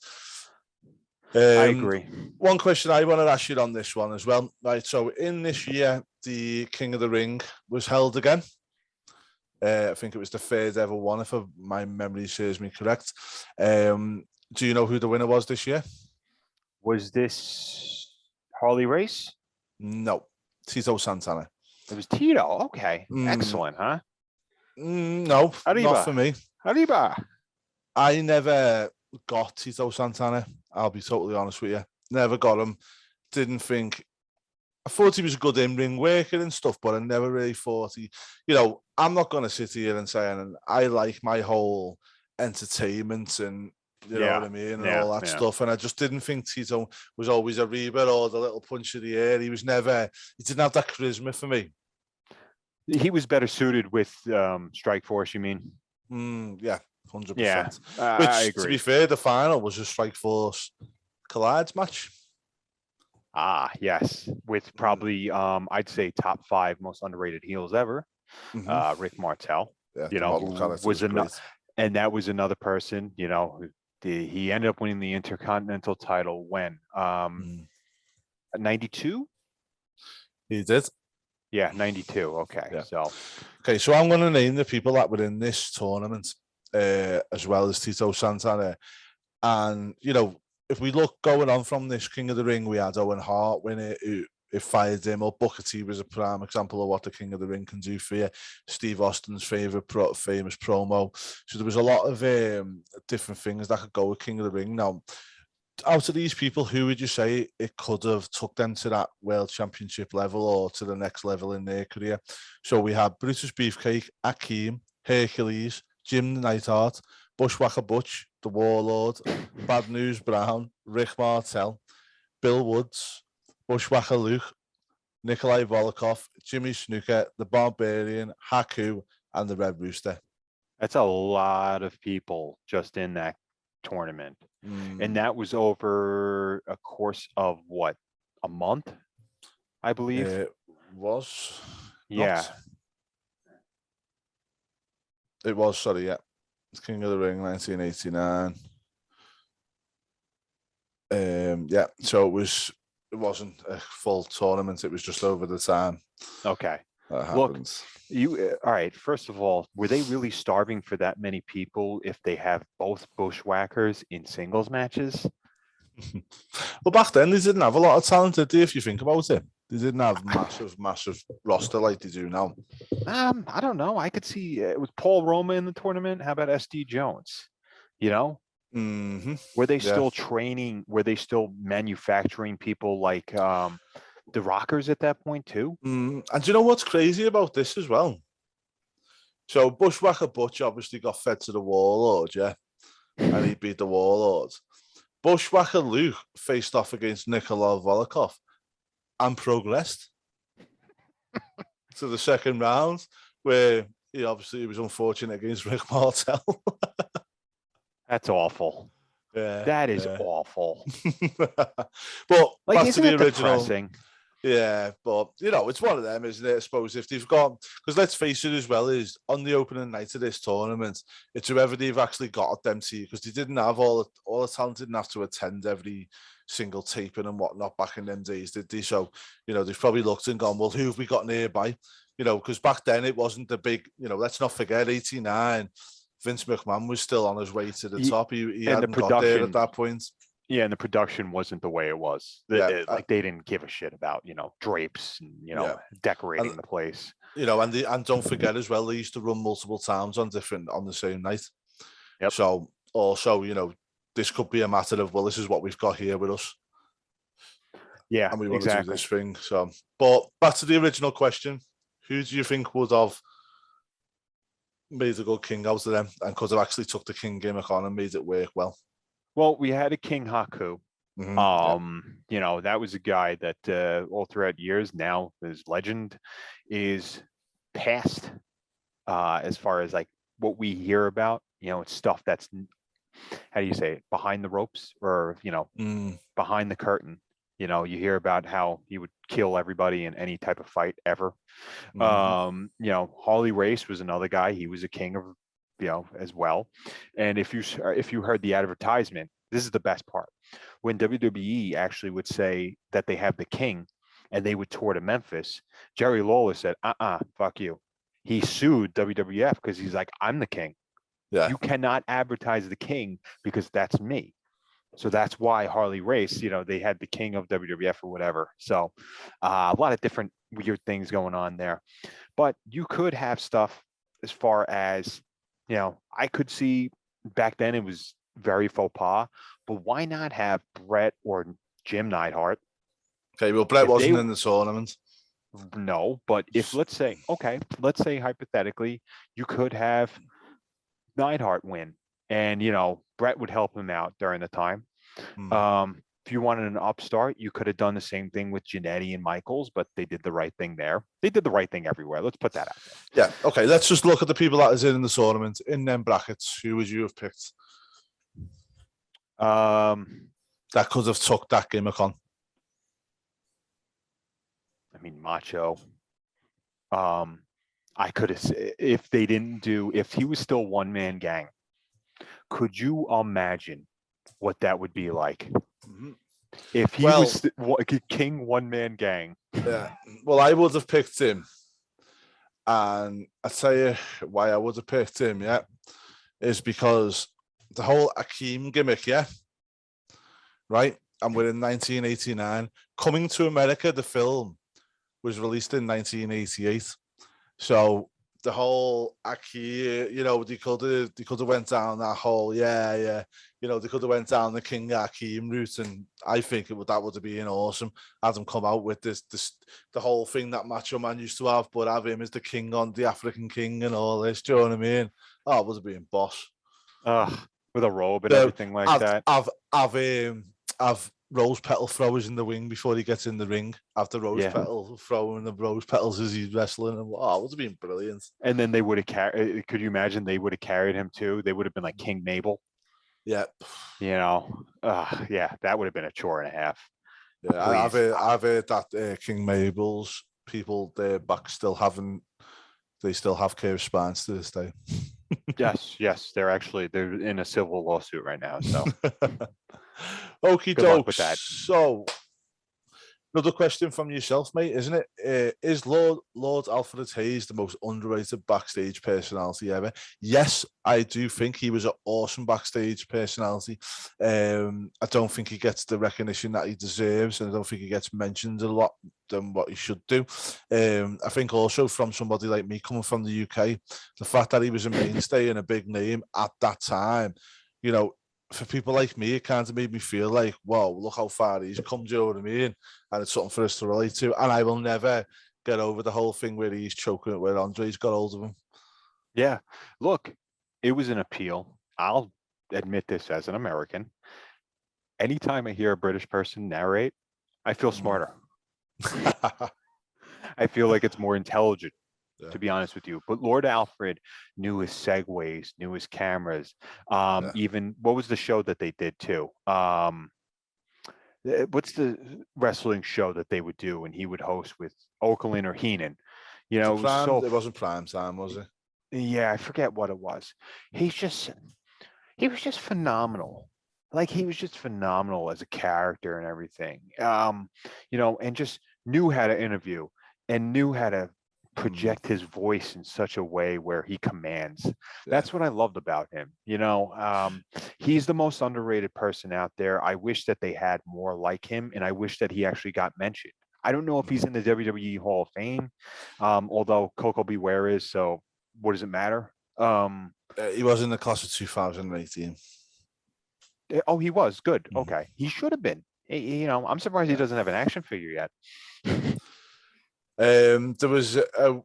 I agree. One question I want to ask you on this one as well. Right, so in this year, the King of the Ring was held again. I think it was the third ever one, if my memory serves me correct. Do you know who the winner was this year? Was this Harley Race? No, Tito Santana. It was Tito. Okay, excellent, huh? No, not for me. Arriba. I never got Tito Santana. I'll be totally honest with you. Never got him. Didn't think. I thought he was a good in-ring worker and stuff, but I never really thought he. You know, I'm not going to sit here and say, and I like my whole entertainment and. You know what I mean? And all that stuff. And I just didn't think Tito was always a Reba or the little punch of the air. He didn't have that charisma for me. He was better suited with Strike Force, you mean? Yeah, 100%. Yeah, Which, I agree. To be fair, the final was a Strike Force Collides match. Yes. With probably, I'd say, top 5 most underrated heels ever. Rick Martel, was enough. And that was another person, he ended up winning the Intercontinental title when 92. He did. Yeah, 92. Okay, yeah. So I'm going to name the people that were in this tournament, as well as Tito Santana. And if we look going on from this King of the Ring, we had Owen Hart win it. It fired him up. Booker T was a prime example of what the King of the Ring can do for you. Steve Austin's famous promo. So there was a lot of different things that could go with King of the Ring. Now, out of these people, who would you say it could have took them to that World Championship level or to the next level in their career? So we had Brutus Beefcake, Akeem, Hercules, Jim the Neidhart, Bushwhacker Butch, the Warlord, Bad News Brown, Rick Martel, Bill Woods, Bushwhacker Luke, Nikolai Volkov, Jimmy Snuka, the Barbarian, Haku, and the Red Rooster. That's a lot of people just in that tournament. And that was over a course of what, a month, I believe? It was. Yeah. It was, sorry, yeah. It's King of the Ring, 1989. Yeah, so it wasn't a full tournament. It was just over the time. Okay. That happens. Look, all right. First of all, were they really starving for that many people if they have both bushwhackers in singles matches? Well, back then they didn't have a lot of talent, did they? If you think about it, they didn't have massive roster like they do now. I don't know. I could see it was Paul Roma in the tournament. How about SD Jones? Were they still training? Were they still manufacturing people like the Rockers at that point too? And do you know what's crazy about this as well? So Bushwhacker Butch obviously got fed to the Warlord, yeah, and he beat the Warlord. Bushwhacker Luke faced off against Nikolai Volkov and progressed to the second round, where he was unfortunate against Rick Martel. That's awful. Yeah, That is awful. But Like, back to isn't the it original. depressing? Yeah, but it's one of them, isn't it? I suppose if they've got, because let's face it as well, is on the opening night of this tournament, it's whoever they've actually got at them to, because they didn't have all the talent didn't have to attend every single taping and whatnot back in them days, did they? So, they've probably looked and gone, well, who have we got nearby? Because back then it wasn't the big, let's not forget 89. Vince McMahon was still on his way to the top. He hadn't got there at that point. Yeah, and the production wasn't the way it was. Like they didn't give a shit about, drapes and, decorating the place. And don't forget as well, they used to run multiple towns on the same night. Yep. So also, this could be a matter of, well, this is what we've got here with us. Yeah, and we want to do this thing. So, but back to the original question: who do you think would have made a good king out of them and could have actually took the king gimmick on and made it work well? Well, we had a King Haku. Mm-hmm. That was a guy that all throughout years now his legend is past as far as like what we hear about. It's stuff that's, how do you say it, behind the ropes or behind the curtain. You hear about how he would kill everybody in any type of fight ever. Harley Race was another guy. He was a king of as well. And if you heard the advertisement, this is the best part. When WWE actually would say that they have the king and they would tour to Memphis, Jerry Lawler said, fuck you. He sued WWF because he's like, I'm the king. Yeah. You cannot advertise the king because that's me. So that's why Harley Race, they had the king of WWF or whatever. So a lot of different weird things going on there. But you could have stuff as far as, I could see back then it was very faux pas, but why not have Brett or Jim Neidhart? Okay, well, Brett wasn't in the tournament. No, but if let's say hypothetically, you could have Neidhart win, and Brett would help him out during the time. If you wanted an upstart, you could have done the same thing with Jannetty and Michaels, but they did the right thing there. They did the right thing everywhere. Let's put that out there. Yeah. Okay. Let's just look at the people that is in the tournament in them brackets. Who would you have picked? That could have took that gimmick on. I mean, Macho. I could have, if he was still one man gang, could you imagine what that would be like? Mm-hmm. If he was king one man gang? Yeah. Well, I would have picked him. And I'll tell you why I would have picked him, is because the whole Akeem gimmick, right? And we're in 1989. Coming to America, the film was released in 1988. So the whole Akeem, they could have went down that whole, they could have went down the King Akeem route, and I think that would have been awesome. Had him come out with this the whole thing that Macho Man used to have, but have him as the king on the African king and all this. Do you know what I mean? Oh, it would have been boss. With a robe and everything like that. Have rose petal throwers in the wing before he gets in the ring. Have the rose petal throwing the rose petals as he's wrestling, and it would have been brilliant. And then they would have carried. Could you imagine they would have carried him too? They would have been like King Mabel. Yeah. That would have been a chore and a half. Yeah, I've heard that King Mabel's people, their back still have curved spines to this day. Yes, they're in a civil lawsuit right now. So, okie doke. So, another question from yourself, mate, isn't it? Is Lord Alfred Hayes the most underrated backstage personality ever? Yes, I do think he was an awesome backstage personality. I don't think he gets the recognition that he deserves, and I don't think he gets mentioned a lot than what he should do. I think also from somebody like me coming from the UK, the fact that he was a mainstay and a big name at that time, for people like me, it kind of made me feel like, wow, look how far he's come, do you know what I mean? And it's something for us to relate to. And I will never get over the whole thing where he's choking it, where Andre's got hold of him. Yeah, look, it was an appeal. I'll admit this as an American. Anytime I hear a British person narrate, I feel smarter. I feel like it's more intelligent. to be honest with you. But Lord Alfred knew his segues, knew his cameras. Even what was the show that they did too? What's the wrestling show that they would do and he would host with Okerlund or Heenan? You know, it wasn't prime time, was it? Yeah, I forget what it was. He was just phenomenal. Like he was just phenomenal as a character and everything. You know, and just knew how to interview and knew how to project his voice in such a way where he commands. That's what I loved about him. You know, he's the most underrated person out there. I wish that they had more like him, and I wish that he actually got mentioned. I don't know if he's in the WWE Hall of Fame, although Coco Beware is, so what does it matter? He was in the class of 2018. Oh, he was good. Okay, he should have been. You know, I'm surprised he doesn't have an action figure yet. There was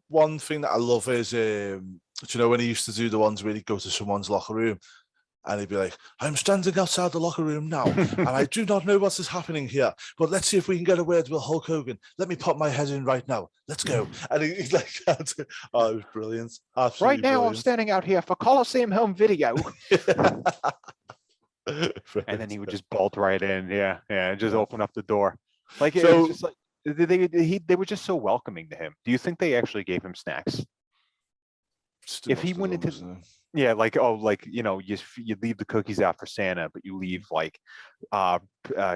one thing that I love is, do you know when he used to do the ones where he'd go to someone's locker room and he'd be like, I'm standing outside the locker room now and I do not know what is happening here, but let's see if we can get a word with Hulk Hogan. Let me pop my head in right now. Let's go. And he's like, oh, it was brilliant. Absolutely right now, brilliant. I'm standing out here for Coliseum Home Video. And then he would just bolt right in. Yeah, just open up the door. Like, it was just like, they were just so welcoming to him. Do you think they actually gave him snacks? If he went into, like, you know, you leave the cookies out for Santa, but you leave like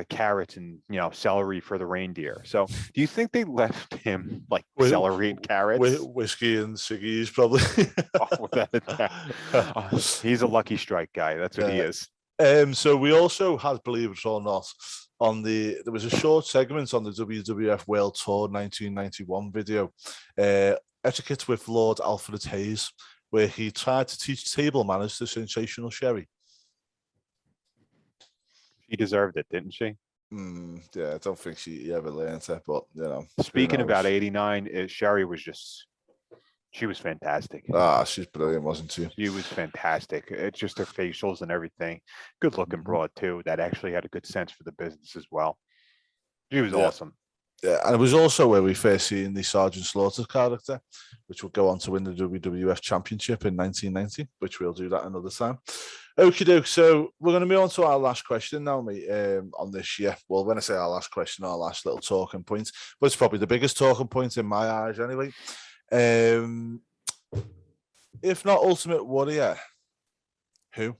carrots and, you know, celery for the reindeer. So do you think they left him like celery and carrots? Whiskey and ciggies, probably. He's a Lucky Strike guy. That's what he is. So we also had, believe it or not, there was a short segment on the WWF World Tour 1991 video, Etiquette with Lord Alfred Hayes, where he tried to teach table manners to Sensational Sherry. She deserved it, didn't she? Yeah, I don't think she ever learned it, but, you know. Speaking about 89, Sherry was she was fantastic. She's brilliant, wasn't she? She was fantastic. It's just her facials and everything. Good looking broad too. That actually had a good sense for the business as well. She was awesome. Yeah, and it was also where we first seen the Sergeant Slaughter character, which would go on to win the WWF Championship in 1990, which we'll do that another time. Okie doke. So we're going to move on to our last question now, mate, on this year. Well, when I say our last question, our last little talking point, but it's probably the biggest talking point in my eyes anyway. If not Ultimate Warrior, who?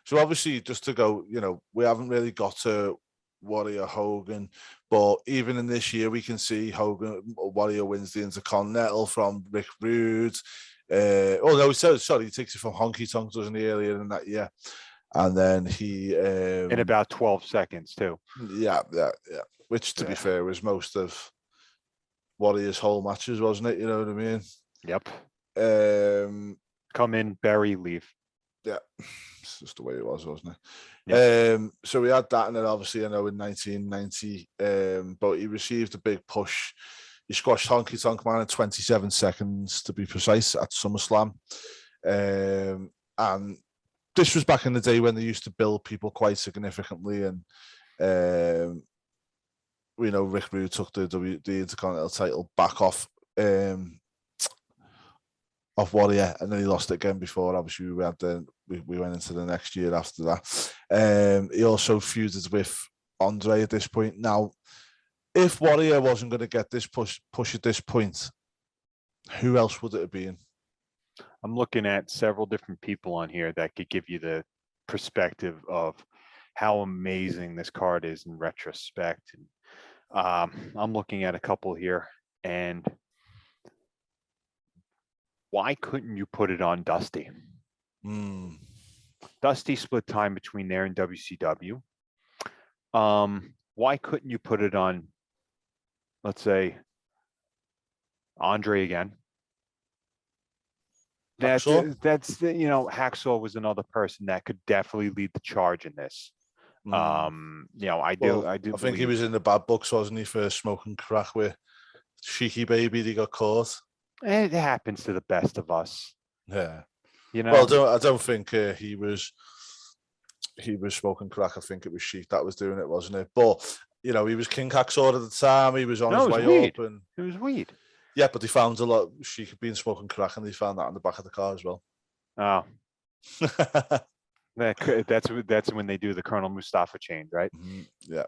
So obviously, just to go, you know, we haven't really got to Warrior Hogan, but even in this year, we can see Warrior wins the Intercontinental from Rick Rude. He takes it from Honky Tonk, doesn't he, earlier in that year? And then he in about 12 seconds too. Yeah. Which, to be fair, was most of Warrior's whole matches, wasn't it? You know what I mean? Yep. Come in, bury, leave. Yeah, it's just the way it was, wasn't it? Yep. So we had that, and then obviously, I know in 1990, but he received a big push. He squashed Honky Tonk Man in 27 seconds, to be precise, at SummerSlam. And this was back in the day when they used to build people quite significantly, and we know Rick Rude took the Intercontinental title back off Warrior, and then he lost it again before. Obviously, we went into the next year after that. He also feuded with Andre at this point. Now, if Warrior wasn't going to get this push at this point, who else would it have been? I'm looking at several different people on here that could give you the perspective of how amazing this card is in retrospect. And I'm looking at a couple here, and why couldn't you put it on Dusty? Dusty split time between there and WCW. Why couldn't you put it on, let's say, Andre again? That's Hacksaw was another person that could definitely lead the charge in this. I think he was in the bad books, wasn't he, for smoking crack with Cheeky Baby? He got caught. It happens to the best of us. Yeah. You know. Well, I don't think he was smoking crack. I think it was Sheik that was doing it, wasn't it? But you know, he was King Hacksaw at the time. He was on his way up, and it was weed. Yeah, but they found a lot. She could be smoking crack, and they found that in the back of the car as well. Oh, that's when they do the Colonel Mustafa change, right? Yeah.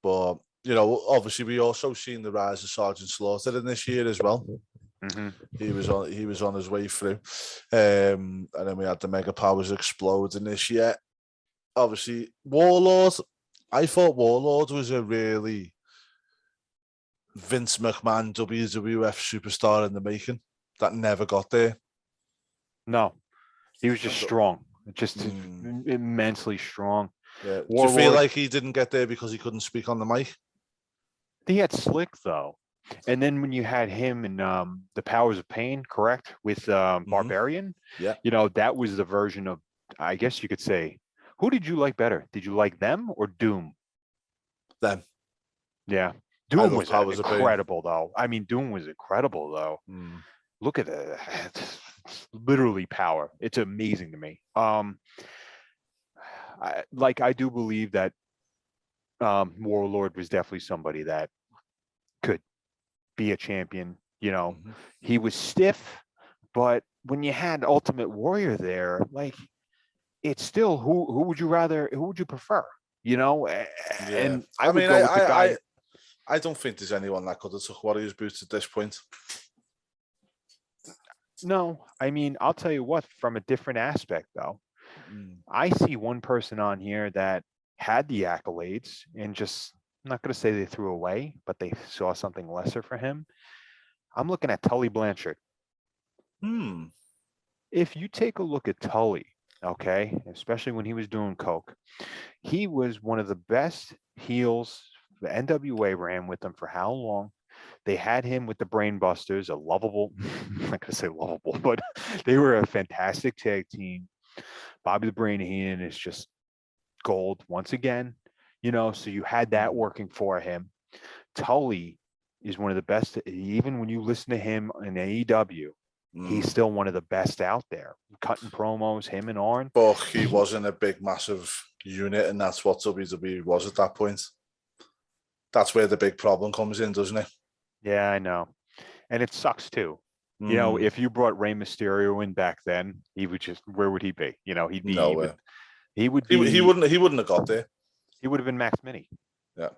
But obviously, we also seen the rise of Sergeant Slaughter in this year as well. Mm-hmm. He was on his way through, and then we had the Mega Powers explode in this year. Obviously, Warlord. I thought Warlord was a really Vince McMahon WWF superstar in the making that never got there. No, he was just strong, just immensely strong. Yeah. Do you feel like he didn't get there because he couldn't speak on the mic? He had Slick though, and then when you had him and the Powers of Pain, correct, with Barbarian, yeah, that was the version of, I guess you could say, who did you like better? Did you like them or Doom? Them. Yeah. Doom was incredible, though. I mean, Doom was incredible, though. Look at it. It's literally power. It's amazing to me. I do believe that Warlord was definitely somebody that could be a champion. He was stiff, but when you had Ultimate Warrior there, like, it's still who would you prefer? And I mean, go with the guy. I don't think there's anyone that could have took Warrior's boots at this point. No, I mean, I'll tell you what, from a different aspect, though. I see one person on here that had the accolades and just, I'm not going to say they threw away, but they saw something lesser for him. I'm looking at Tully Blanchard. If you take a look at Tully, okay, especially when he was doing coke, he was one of the best heels. The NWA ran with them for how long? They had him with the Brainbusters, a lovable, I'm not going to say lovable, but they were a fantastic tag team. Bobby the Brain Heenan is just gold once again, so you had that working for him. Tully is one of the best. Even when you listen to him in AEW, he's still one of the best out there, cutting promos, him and Arn. But he wasn't a big, massive unit, and that's what WWE was at that point. That's where the big problem comes in, doesn't it? Yeah, I know. And it sucks too. If you brought Rey Mysterio in back then, he would just, where would he be? He'd be nowhere. He wouldn't have got there. He would have been Max Mini. Yeah.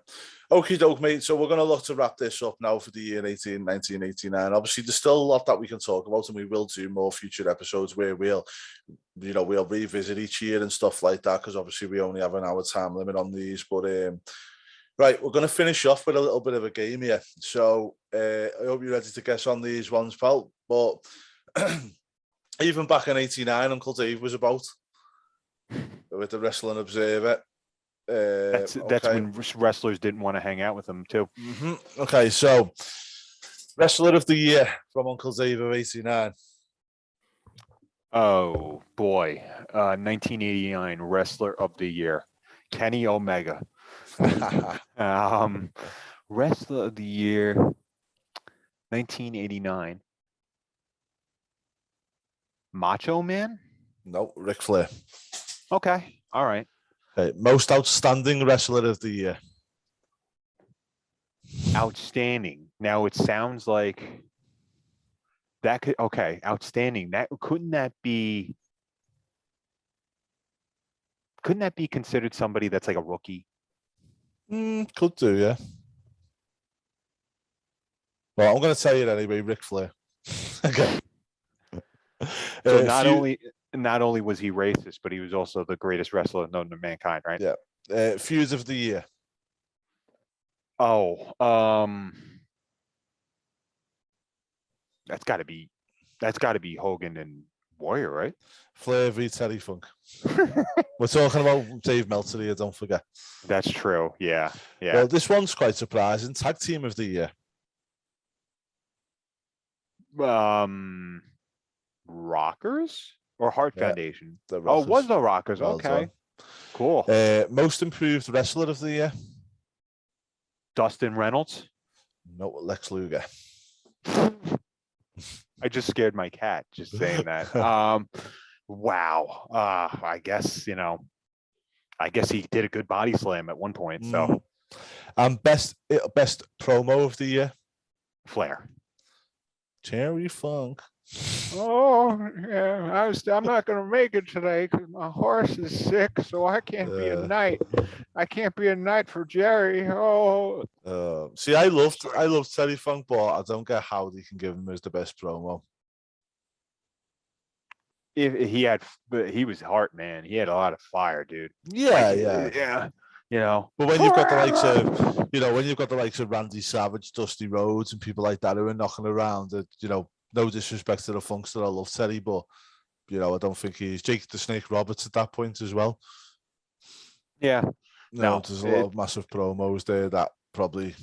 Okie doke, mate. So we're going to look to wrap this up now for the year 1989. Obviously, there's still a lot that we can talk about, and we will do more future episodes where we'll revisit each year and stuff like that, because obviously we only have an hour time limit on these. But right, we're going to finish off with a little bit of a game here. So I hope you're ready to guess on these ones, pal. But even back in 89, Uncle Dave was about with the Wrestling Observer. That's when wrestlers didn't want to hang out with them too. Okay, so Wrestler of the Year from Uncle Dave of 89. Oh boy, 1989 Wrestler of the Year, Kenny Omega. Wrestler of the Year, 1989. Macho Man? No, Ric Flair. Okay, all right. Okay, most outstanding Wrestler of the Year. Outstanding. Now it sounds like that could, okay, outstanding. Couldn't that be considered somebody that's like a rookie? Could do, yeah. Well, I'm going to tell you anyway, Ric Flair. Okay. So not only was he racist, but he was also the greatest wrestler known to mankind, right? Yeah. Feuds of the Year. Oh, that's got to be Hogan and Warrior, right? Flair v Terry Funk. We're talking about Dave Meltzer here, don't forget. That's true. Yeah. Well, this one's quite surprising. Tag Team of the Year. Rockers or Heart Foundation? The Rockers. Oh, it was the Rockers. Well okay. Done. Cool. Most Improved Wrestler of the Year. Dustin Reynolds. No, Lex Luger. I just scared my cat just saying that. Wow. I guess he did a good body slam at one point. So and best promo of the year. Flair. Terry Funk. Oh, yeah, I'm not going to make it today because my horse is sick, so I can't be a knight. I can't be a knight for Jerry. Oh. See, I loved Terry Funk, but I don't get how they can give him as the best promo. If he was heart, man. He had a lot of fire, dude. Yeah. You know, but when you've got the likes of, Randy Savage, Dusty Rhodes, and people like that who are knocking around, no disrespect to the Funkster, I love Terry, but I don't think he's Jake the Snake Roberts at that point as well. Yeah, there's a lot of massive promos there that probably.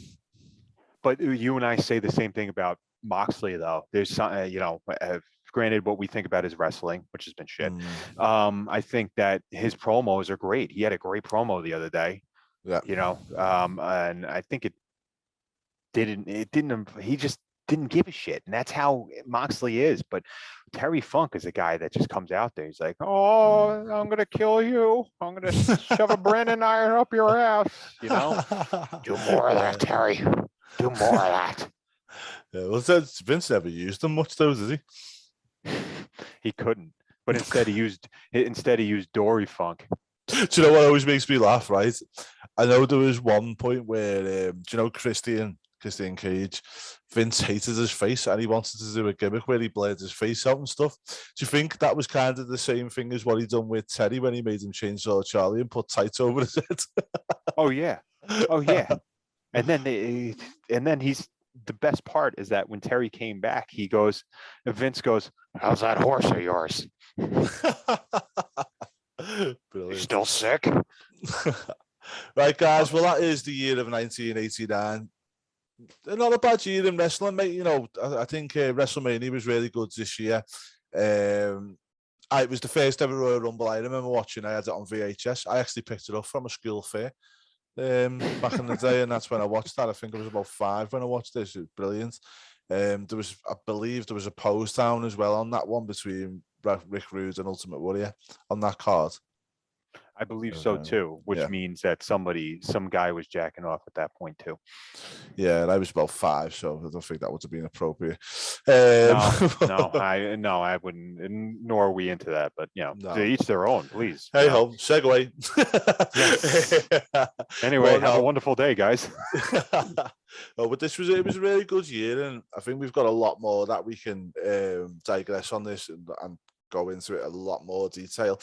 But you and I say the same thing about Moxley, though. There's some, granted, what we think about is wrestling, which has been shit. I think that his promos are great. He had a great promo the other day. Yeah. And I think he just didn't give a shit. And that's how Moxley is. But Terry Funk is a guy that just comes out there. He's like, oh, I'm going to kill you. I'm going to shove a Brennan iron up your ass. Do more of that, Terry. Do more of that. Yeah, well, Vince never used them much, though, does he? He couldn't. But instead he used Dory Funk. Do you know what always makes me laugh, right? I know there was one point where, Christian Cage, Vince hated his face and he wanted to do a gimmick where he blurred his face out and stuff. Do you think that was kind of the same thing as what he done with Teddy when he made him Chainsaw Charlie and put tights over his head? Oh yeah. And then he's the best part is that when Terry came back, Vince goes, "How's that horse of yours? You still sick?" Right, guys. Well, that is the year of 1989. Not a bad year in wrestling, mate. I think WrestleMania was really good this year. It was the first ever Royal Rumble I remember watching. I had it on VHS. I actually picked it up from a school fair back in the day, and that's when I watched that. I think I was about 5 when I watched this. It was brilliant. I believe there was a pose down as well on that one between Rick Rude and Ultimate Warrior on that card. I believe so too, which means that some guy was jacking off at that point too. Yeah, and I was about 5, so I don't think that would have been appropriate. No, I wouldn't, nor are we into that. But to each their own, please. Hey ho, segue. Anyway, have a wonderful day, guys. But it was a really good year, and I think we've got a lot more that we can digress on this and go into it a lot more detail.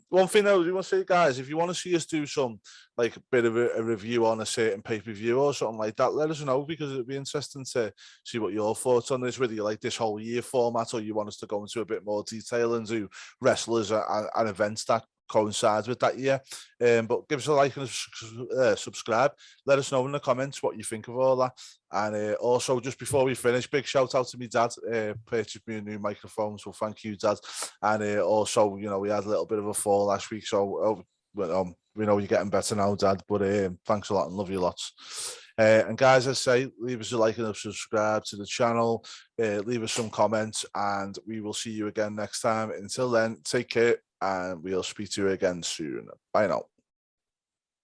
One thing I do want to say, guys, if you want to see us do some bit of a review on a certain pay-per-view or something like that, let us know, because it'd be interesting to see what your thoughts on this, whether you like this whole year format or you want us to go into a bit more detail and do wrestlers and events that coincides with that year. But give us a like and subscribe. Let us know in the comments what you think of all that. And also, just before we finish, big shout out to me dad. Purchased me a new microphone, so thank you, dad. And also, we had a little bit of a fall last week, so we know you're getting better now, dad. But thanks a lot and love you lots. And guys, I say, leave us a like and subscribe to the channel. Leave us some comments, and we will see you again next time. Until then, take care, and we'll speak to you again soon. Bye now.